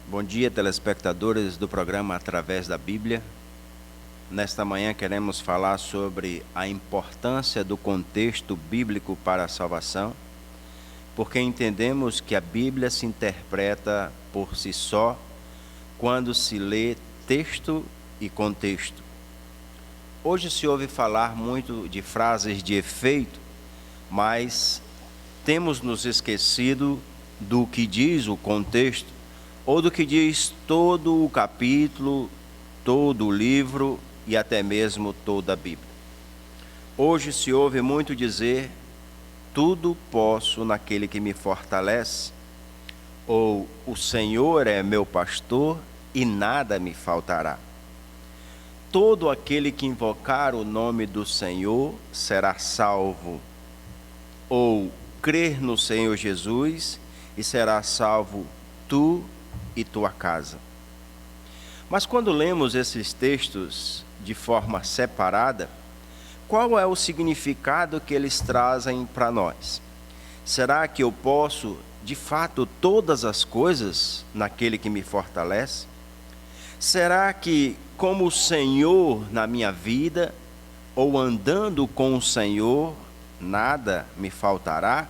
Bom dia, telespectadores do programa Através da Bíblia. Nesta manhã queremos falar sobre a importância do contexto bíblico para a salvação, porque entendemos que a Bíblia se interpreta por si só quando se lê texto e contexto. Hoje se ouve falar muito de frases de efeito, mas temos nos esquecido do que diz o contexto, ou do que diz todo o capítulo, todo o livro e até mesmo toda a Bíblia. Hoje se ouve muito dizer: tudo posso naquele que me fortalece, ou o Senhor é meu pastor e nada me faltará. Todo aquele que invocar o nome do Senhor será salvo, ou crer no Senhor Jesus e será salvo tu e tua casa. Mas quando lemos esses textos de forma separada, qual é o significado que eles trazem para nós? Será que eu posso, de fato, todas as coisas naquele que me fortalece? Será que, como o Senhor na minha vida, ou andando com o Senhor, nada me faltará?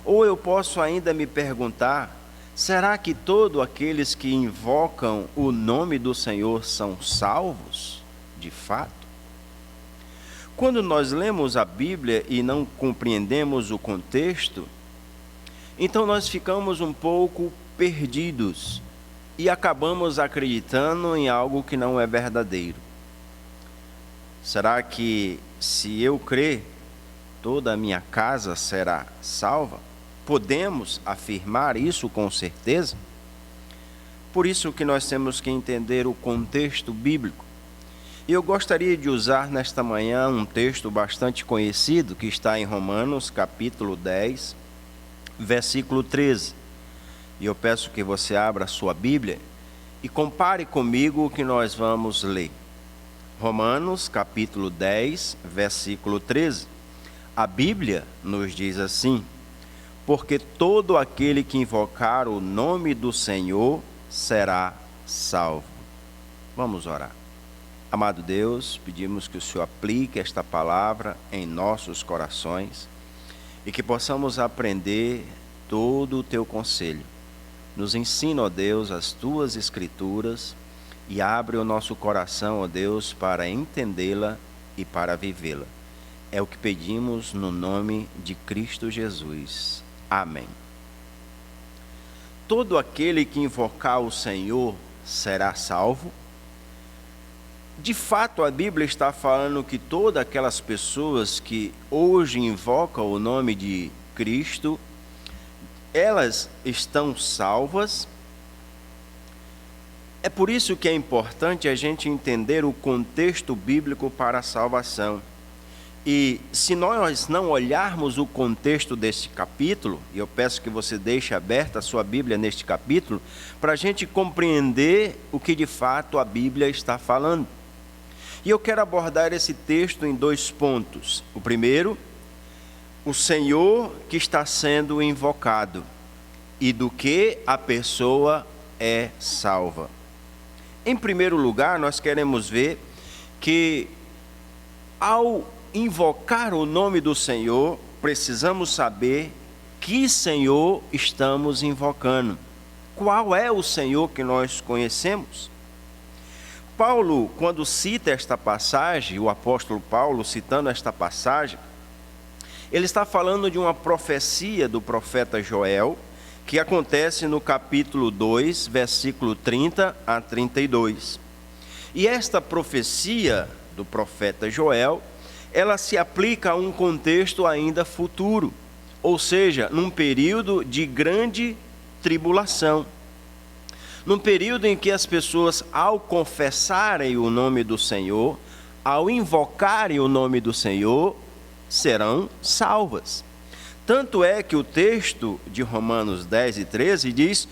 Ou eu posso ainda me perguntar: será que todos aqueles que invocam o nome do Senhor são salvos, de fato? Quando nós lemos a Bíblia e não compreendemos o contexto, então nós ficamos um pouco perdidos e acabamos acreditando em algo que não é verdadeiro. Será que, se eu crer, toda a minha casa será salva? Podemos afirmar isso com certeza? Por isso que nós temos que entender o contexto bíblico. E eu gostaria de usar nesta manhã um texto bastante conhecido que está em Romanos, capítulo 10, versículo 13. E eu peço que você abra a sua Bíblia e compare comigo o que nós vamos ler. Romanos, capítulo 10, versículo 13. A Bíblia nos diz assim: porque todo aquele que invocar o nome do Senhor será salvo. Vamos orar. Amado Deus, pedimos que o Senhor aplique esta palavra em nossos corações e que possamos aprender todo o teu conselho. Nos ensina, ó Deus, as tuas escrituras e abre o nosso coração, ó Deus, para entendê-la e para vivê-la. É o que pedimos no nome de Cristo Jesus. Amém. Todo aquele que invocar o Senhor será salvo. De fato, a Bíblia está falando que todas aquelas pessoas que hoje invocam o nome de Cristo, elas estão salvas. É por isso que é importante a gente entender o contexto bíblico para a salvação. E se nós não olharmos o contexto deste capítulo, e eu peço que você deixe aberta a sua Bíblia neste capítulo, para a gente compreender o que de fato a Bíblia está falando. E eu quero abordar esse texto em dois pontos. O primeiro, o Senhor que está sendo invocado e do que a pessoa é salva. Em primeiro lugar, nós queremos ver que ao invocar o nome do Senhor, precisamos saber que Senhor estamos invocando. Qual é o Senhor que nós conhecemos? Paulo, quando cita esta passagem, o apóstolo Paulo citando esta passagem, ele está falando de uma profecia do profeta Joel, que acontece no capítulo 2, versículo 30 a 32. E esta profecia do profeta Joel, ela se aplica a um contexto ainda futuro, ou seja, num período de grande tribulação. Num período em que as pessoas, ao confessarem o nome do Senhor, ao invocarem o nome do Senhor, serão salvas. Tanto é que o texto de Romanos 10 e 13 diz: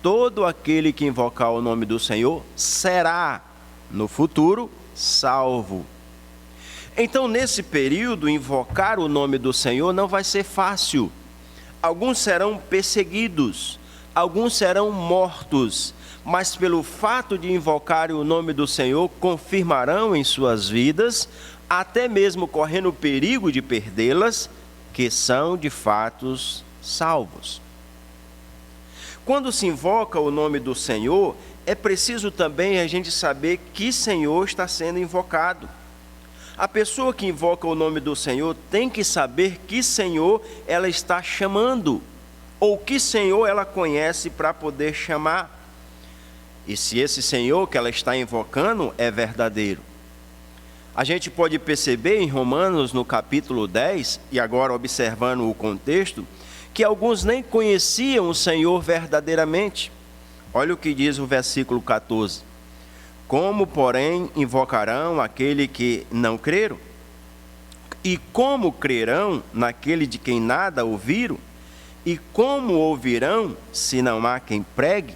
todo aquele que invocar o nome do Senhor será, no futuro, salvo. Então, nesse período, invocar o nome do Senhor não vai ser fácil. Alguns serão perseguidos, alguns serão mortos, mas pelo fato de invocarem o nome do Senhor, confirmarão em suas vidas, até mesmo correndo o perigo de perdê-las, que são de fato salvos. Quando se invoca o nome do Senhor, é preciso também a gente saber que Senhor está sendo invocado. A pessoa que invoca o nome do Senhor tem que saber que Senhor ela está chamando, ou que Senhor ela conhece para poder chamar. E se esse Senhor que ela está invocando é verdadeiro. A gente pode perceber em Romanos, no capítulo 10, e agora observando o contexto, que alguns nem conheciam o Senhor verdadeiramente. Olha o que diz o versículo 14. Como, porém, invocarão aquele que não creram? E como crerão naquele de quem nada ouviram? E como ouvirão, se não há quem pregue?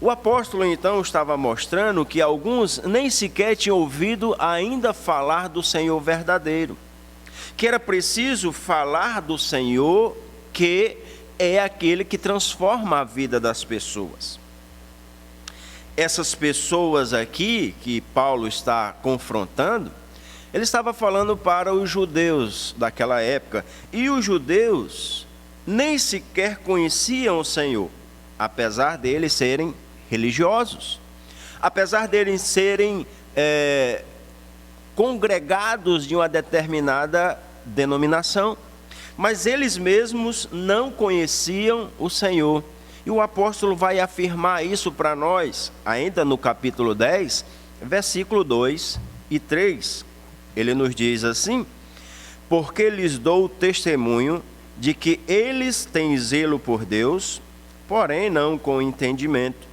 O apóstolo, então, estava mostrando que alguns nem sequer tinham ouvido ainda falar do Senhor verdadeiro. Que era preciso falar do Senhor, que é aquele que transforma a vida das pessoas. Essas pessoas aqui, que Paulo está confrontando, ele estava falando para os judeus daquela época. E os judeus nem sequer conheciam o Senhor, apesar deles serem religiosos, apesar deles serem congregados de uma determinada denominação, mas eles mesmos não conheciam o Senhor. E o apóstolo vai afirmar isso para nós, ainda no capítulo 10, versículo 2 e 3. Ele nos diz assim: porque lhes dou testemunho de que eles têm zelo por Deus, porém não com entendimento.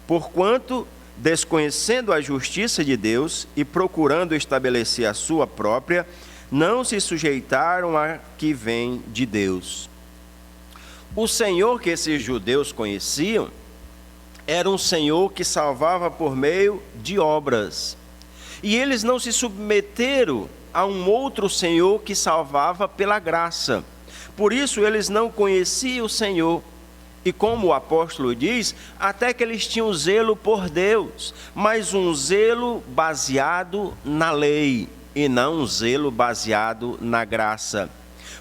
Porquanto, desconhecendo a justiça de Deus e procurando estabelecer a sua própria, não se sujeitaram a que vem de Deus. O Senhor que esses judeus conheciam era um Senhor que salvava por meio de obras. E eles não se submeteram a um outro Senhor que salvava pela graça. Por isso eles não conheciam o Senhor. E como o apóstolo diz, até que eles tinham zelo por Deus, mas um zelo baseado na lei e não um zelo baseado na graça.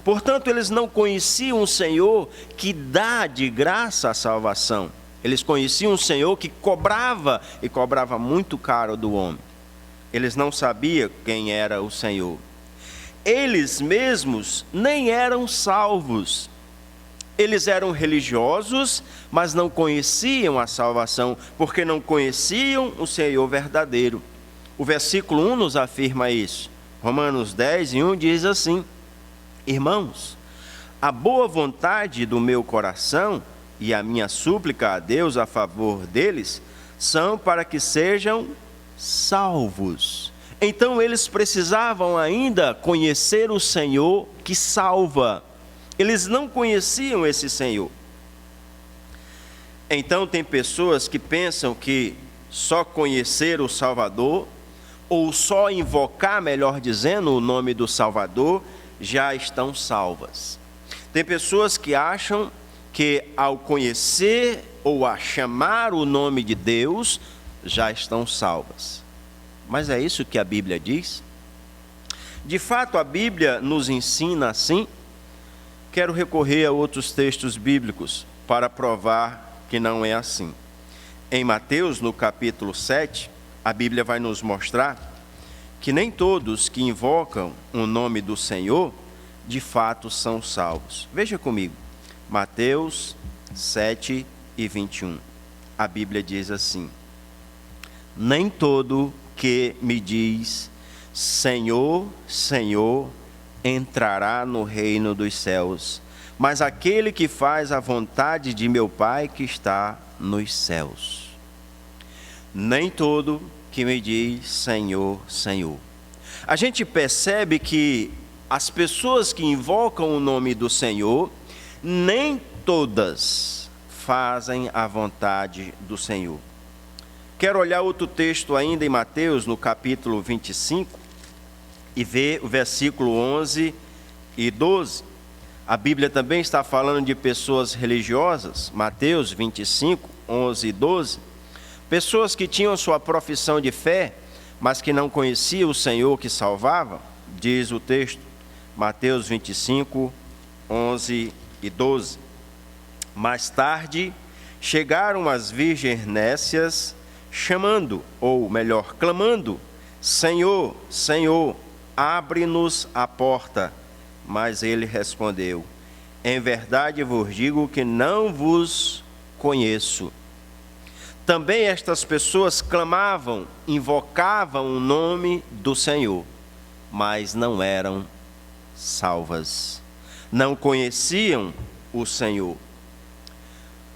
Portanto, eles não conheciam um Senhor que dá de graça a salvação. Eles conheciam um Senhor que cobrava, e cobrava muito caro do homem. Eles não sabiam quem era o Senhor. Eles mesmos nem eram salvos. Eles eram religiosos, mas não conheciam a salvação, porque não conheciam o Senhor verdadeiro. O versículo 1 nos afirma isso. Romanos 10, 1 diz assim: irmãos, a boa vontade do meu coração e a minha súplica a Deus a favor deles são para que sejam salvos. Então eles precisavam ainda conhecer o Senhor que salva. Eles não conheciam esse Senhor. Então tem pessoas que pensam que só conhecer o Salvador, ou só invocar, melhor dizendo, o nome do Salvador, já estão salvas. Tem pessoas que acham que ao conhecer ou a chamar o nome de Deus, já estão salvas. Mas é isso que a Bíblia diz? De fato, a Bíblia nos ensina assim? Quero recorrer a outros textos bíblicos para provar que não é assim. Em Mateus, no capítulo 7, a Bíblia vai nos mostrar que nem todos que invocam o nome do Senhor, de fato são salvos. Veja comigo, Mateus 7 e 21. A Bíblia diz assim: nem todo que me diz Senhor, Senhor, entrará no reino dos céus, mas aquele que faz a vontade de meu Pai que está nos céus. Nem todo que me diz Senhor, Senhor. A gente percebe que as pessoas que invocam o nome do Senhor, nem todas fazem a vontade do Senhor. Quero olhar outro texto ainda em Mateus, no capítulo 25, e ver o versículo 11 e 12. A Bíblia também está falando de pessoas religiosas, Mateus 25, 11 e 12. Pessoas que tinham sua profissão de fé, mas que não conheciam o Senhor que salvava, diz o texto, Mateus 25, 11 e 12. Mais tarde, chegaram as virgens nécias, chamando, ou melhor, clamando, Senhor, Senhor, abre-nos a porta. Mas ele respondeu, em verdade vos digo que não vos conheço. Também estas pessoas clamavam, invocavam o nome do Senhor, mas não eram salvas, não conheciam o Senhor.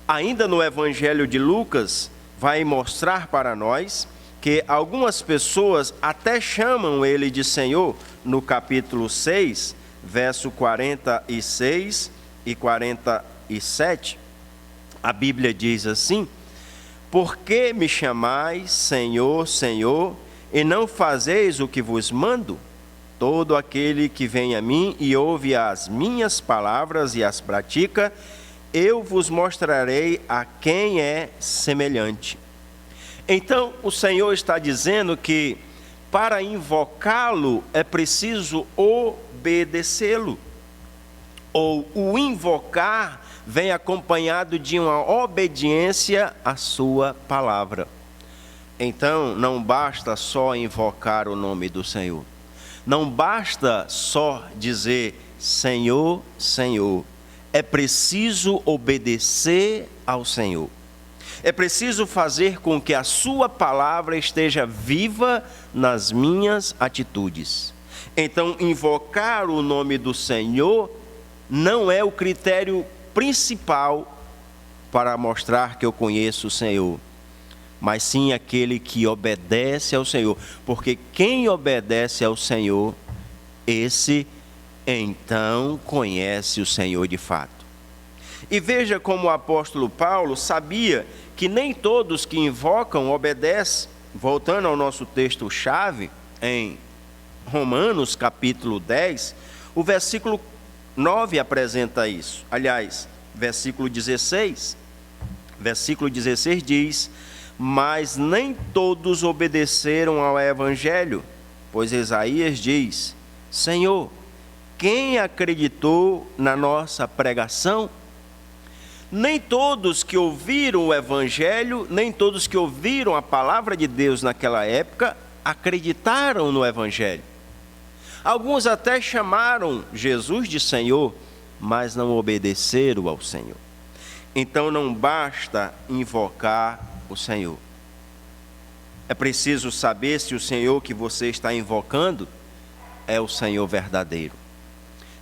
Ainda no Evangelho de Lucas, vai mostrar para nós que algumas pessoas até chamam ele de Senhor, no capítulo 6, verso 46 e 47, a Bíblia diz assim, por que me chamais Senhor, Senhor, e não fazeis o que vos mando? Todo aquele que vem a mim e ouve as minhas palavras e as pratica, eu vos mostrarei a quem é semelhante. Então, o Senhor está dizendo que para invocá-lo é preciso obedecê-lo. Ou o invocar vem acompanhado de uma obediência à sua palavra. Então, não basta só invocar o nome do Senhor. Não basta só dizer Senhor, Senhor. É preciso obedecer ao Senhor. É preciso fazer com que a sua palavra esteja viva nas minhas atitudes. Então, invocar o nome do Senhor não é o critério principal para mostrar que eu conheço o Senhor, mas sim aquele que obedece ao Senhor. Porque quem obedece ao Senhor, esse então conhece o Senhor de fato. E veja como o apóstolo Paulo sabia que nem todos que invocam obedecem. Voltando ao nosso texto-chave, em Romanos capítulo 10, o versículo 9 apresenta isso. Aliás, versículo 16. Versículo 16 diz, mas nem todos obedeceram ao evangelho, pois Isaías diz, Senhor, quem acreditou na nossa pregação? Nem todos que ouviram o Evangelho, nem todos que ouviram a palavra de Deus naquela época, acreditaram no Evangelho. Alguns até chamaram Jesus de Senhor, mas não obedeceram ao Senhor. Então não basta invocar o Senhor. É preciso saber se o Senhor que você está invocando é o Senhor verdadeiro.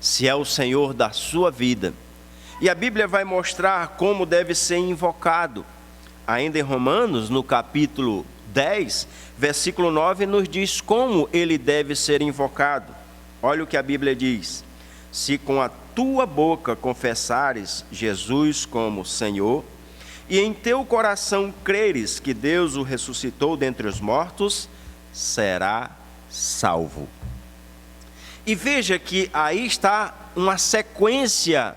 Se é o Senhor da sua vida. E a Bíblia vai mostrar como deve ser invocado. Ainda em Romanos, no capítulo 10, versículo 9, nos diz como ele deve ser invocado. Olha o que a Bíblia diz. Se com a tua boca confessares Jesus como Senhor, e em teu coração creres que Deus o ressuscitou dentre os mortos, será salvo. E veja que aí está uma sequência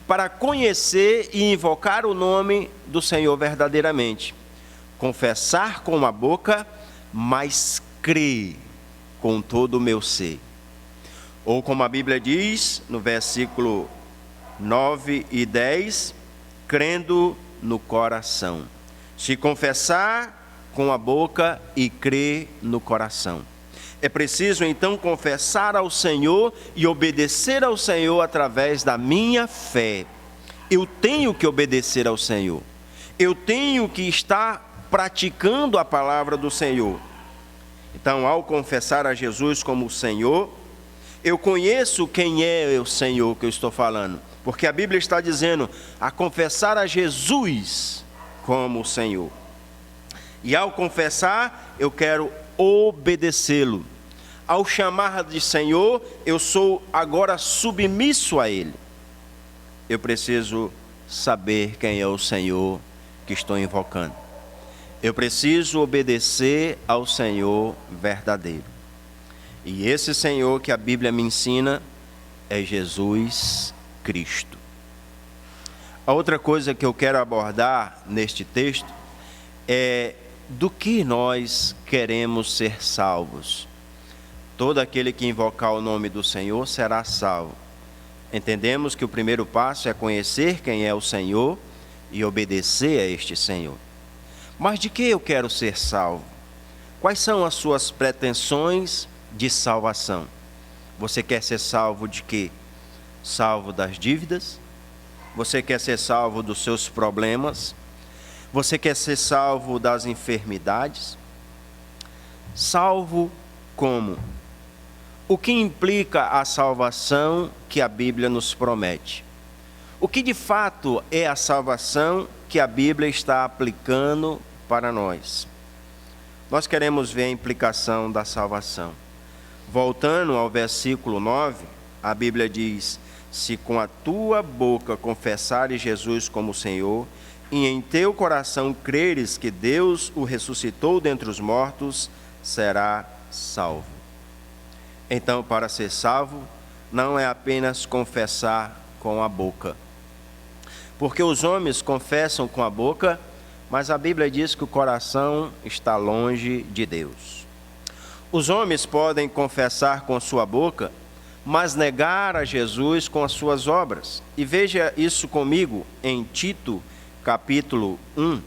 para conhecer e invocar o nome do Senhor verdadeiramente. Confessar com a boca, mas crer com todo o meu ser. Ou como a Bíblia diz, no versículo 9 e 10, crendo no coração. Se confessar com a boca e crer no coração. É preciso então confessar ao Senhor e obedecer ao Senhor através da minha fé. Eu tenho que obedecer ao Senhor. Eu tenho que estar praticando a palavra do Senhor. Então, ao confessar a Jesus como o Senhor, eu conheço quem é o Senhor que eu estou falando. Porque a Bíblia está dizendo a confessar a Jesus como o Senhor. E ao confessar, eu quero obedecê-lo. Ao chamar de Senhor, eu sou agora submisso a Ele. Eu preciso saber quem é o Senhor que estou invocando. Eu preciso obedecer ao Senhor verdadeiro. E esse Senhor que a Bíblia me ensina é Jesus Cristo. A outra coisa que eu quero abordar neste texto é do que nós queremos ser salvos. Todo aquele que invocar o nome do Senhor será salvo. Entendemos que o primeiro passo é conhecer quem é o Senhor e obedecer a este Senhor. Mas de que eu quero ser salvo? Quais são as suas pretensões de salvação? Você quer ser salvo de quê? Salvo das dívidas? Você quer ser salvo dos seus problemas? Você quer ser salvo das enfermidades? Salvo como? O que implica a salvação que a Bíblia nos promete? O que de fato é a salvação que a Bíblia está aplicando para nós? Nós queremos ver a implicação da salvação. Voltando ao versículo 9, a Bíblia diz: se com a tua boca confessares Jesus como Senhor, e em teu coração creres que Deus o ressuscitou dentre os mortos, será salvo. Então, para ser salvo, não é apenas confessar com a boca. Porque os homens confessam com a boca, mas a Bíblia diz que o coração está longe de Deus. Os homens podem confessar com sua boca, mas negar a Jesus com as suas obras. E veja isso comigo em Tito, capítulo 1.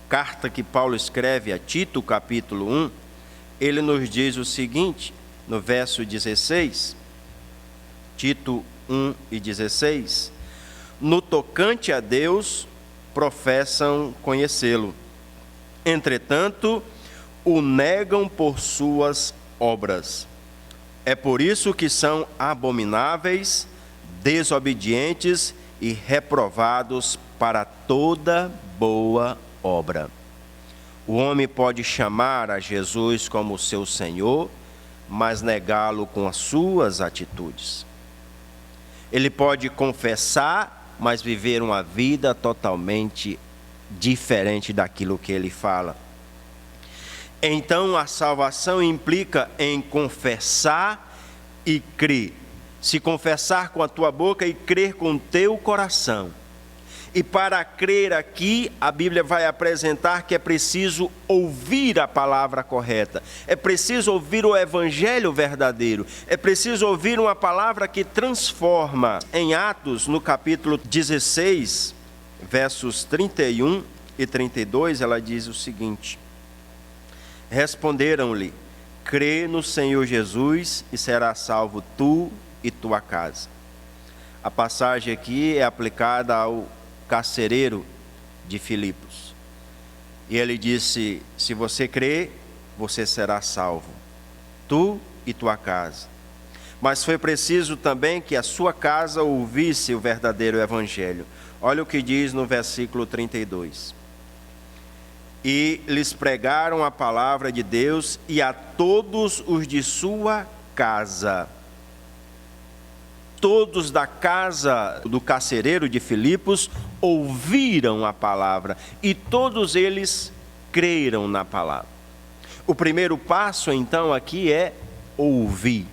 Carta que Paulo escreve a Tito, capítulo 1. Ele nos diz o seguinte, no verso 16, Tito 1 e 16: no tocante a Deus, professam conhecê-lo, entretanto, o negam por suas obras. É por isso que são abomináveis, desobedientes e reprovados para toda boa obra. O homem pode chamar a Jesus como seu Senhor, mas negá-lo com as suas atitudes. Ele pode confessar, mas viver uma vida totalmente diferente daquilo que ele fala. Então, a salvação implica em confessar e crer. Se confessar com a tua boca e crer com o teu coração. E para crer aqui, a Bíblia vai apresentar que é preciso ouvir a palavra correta. É preciso ouvir o evangelho verdadeiro. É preciso ouvir uma palavra que transforma. Em Atos, no capítulo 16, versos 31 e 32, ela diz o seguinte: responderam-lhe: crê no Senhor Jesus e serás salvo tu e tua casa. A passagem aqui é aplicada ao carcereiro de Filipos. E ele disse: se você crer, você será salvo, tu e tua casa. Mas foi preciso também que a sua casa ouvisse o verdadeiro evangelho. Olha o que diz no versículo 32. E lhes pregaram a palavra de Deus e a todos os de sua casa. Todos da casa do carcereiro de Filipos ouviram a palavra e todos eles creram na palavra. O primeiro passo, então, aqui é ouvir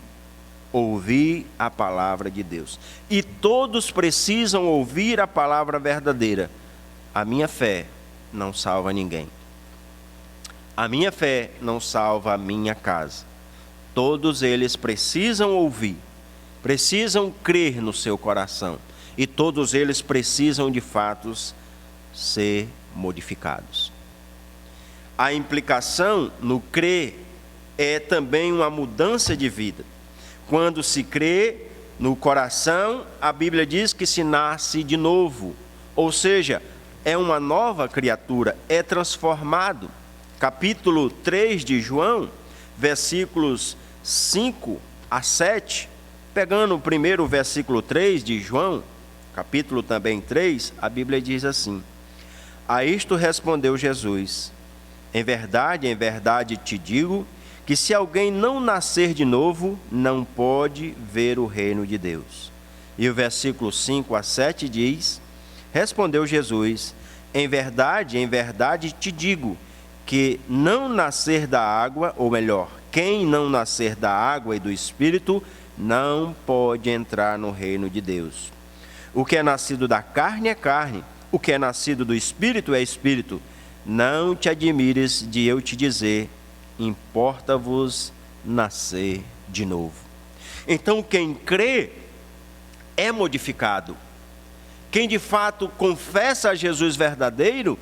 a palavra de Deus. E todos precisam ouvir a palavra verdadeira. A minha fé não salva ninguém. A minha fé não salva a minha casa. Todos eles precisam ouvir. Precisam crer no seu coração. E todos eles precisam, de fato, ser modificados. A implicação no crer é também uma mudança de vida. Quando se crê no coração, a Bíblia diz que se nasce de novo. Ou seja, é uma nova criatura, é transformado. Capítulo 3 de João, versículos 5 a 7, pegando o primeiro versículo 3 de João, capítulo também 3, a Bíblia diz assim: a isto respondeu Jesus: em verdade te digo, que se alguém não nascer de novo, não pode ver o reino de Deus. E o versículo 5 a 7 diz: respondeu Jesus: em verdade te digo, que não nascer da água, ou melhor, quem não nascer da água e do Espírito, não pode entrar no reino de Deus. O que é nascido da carne é carne, o que é nascido do Espírito é Espírito. Não te admires de eu te dizer, importa-vos nascer de novo. Então, quem crê é modificado. Quem de fato confessa a Jesus verdadeiro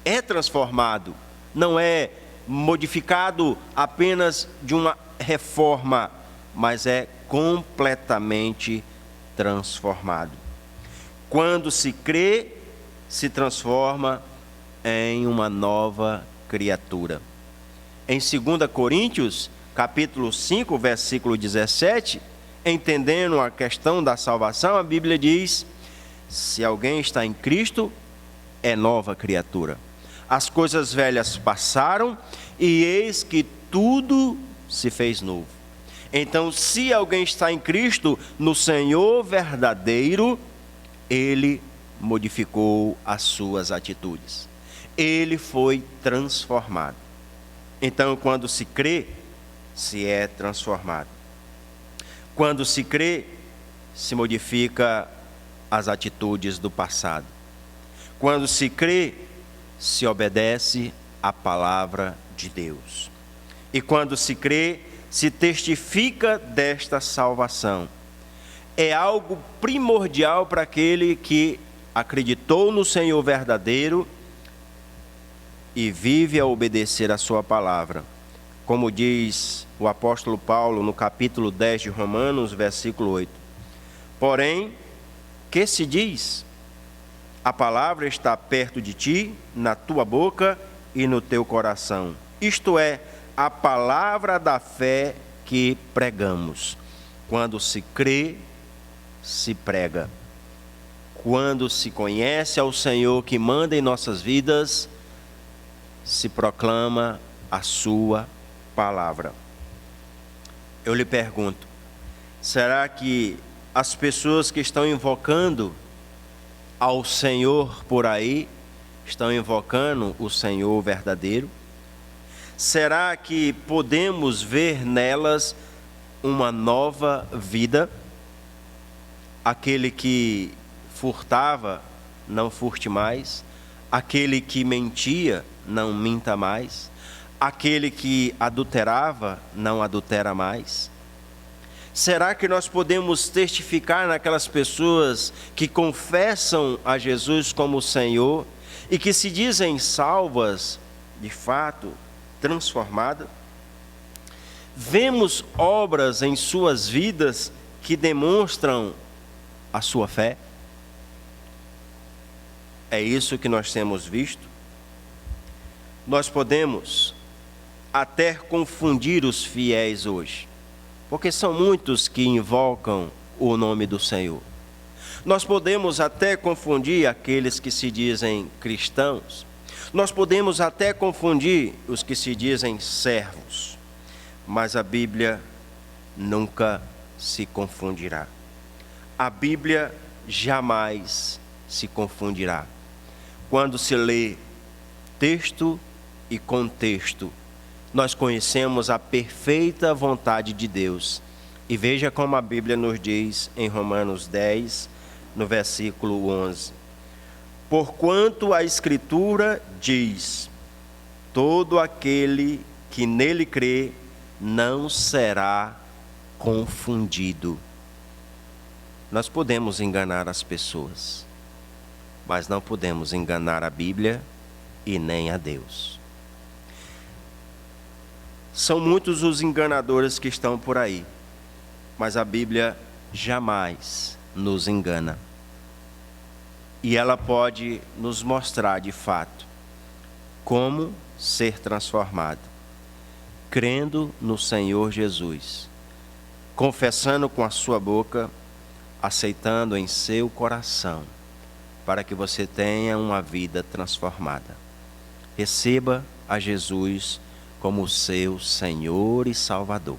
é transformado. Não é modificado apenas de uma reforma, mas é completamente transformado. Quando se crê, se transforma em uma nova criatura. Em 2 Coríntios, capítulo 5, versículo 17, entendendo a questão da salvação, a Bíblia diz: se alguém está em Cristo, é nova criatura. As coisas velhas passaram e eis que tudo se fez novo. Então, se alguém está em Cristo, no Senhor verdadeiro, ele modificou as suas atitudes. Ele foi transformado. Então, quando se crê, se é transformado. Quando se crê, se modifica as atitudes do passado. Quando se crê, se obedece à palavra de Deus. E quando se crê, se testifica desta salvação. É algo primordial para aquele que acreditou no Senhor verdadeiro e vive a obedecer a sua palavra. Como diz o apóstolo Paulo no capítulo 10 de Romanos, versículo 8. Porém, que se diz? A palavra está perto de ti, na tua boca e no teu coração. Isto é, a palavra da fé que pregamos. Quando se crê, se prega. Quando se conhece ao Senhor que manda em nossas vidas, se proclama a sua palavra. Eu lhe pergunto, será que as pessoas que estão invocando ao Senhor por aí, estão invocando o Senhor verdadeiro? Será que podemos ver nelas uma nova vida? Aquele que furtava, não furte mais. Aquele que mentia, não minta mais. Aquele que adulterava, não adultera mais. Será que nós podemos testificar naquelas pessoas que confessam a Jesus como Senhor e que se dizem salvas, de fato, transformadas? Vemos obras em suas vidas que demonstram a sua fé? É isso que nós temos visto? Nós podemos até confundir os fiéis hoje, porque são muitos que invocam o nome do Senhor. Nós podemos até confundir aqueles que se dizem cristãos. Nós podemos até confundir os que se dizem servos. Mas a Bíblia nunca se confundirá. A Bíblia jamais se confundirá. Quando se lê texto e contexto, nós conhecemos a perfeita vontade de Deus. E veja como a Bíblia nos diz em Romanos 10, no versículo 11. Porquanto a Escritura diz, todo aquele que nele crê não será confundido. Nós podemos enganar as pessoas, mas não podemos enganar a Bíblia e nem a Deus. São muitos os enganadores que estão por aí, mas a Bíblia jamais nos engana. E ela pode nos mostrar de fato como ser transformado, crendo no Senhor Jesus, confessando com a sua boca, aceitando em seu coração, para que você tenha uma vida transformada. Receba a Jesus como seu Senhor e Salvador.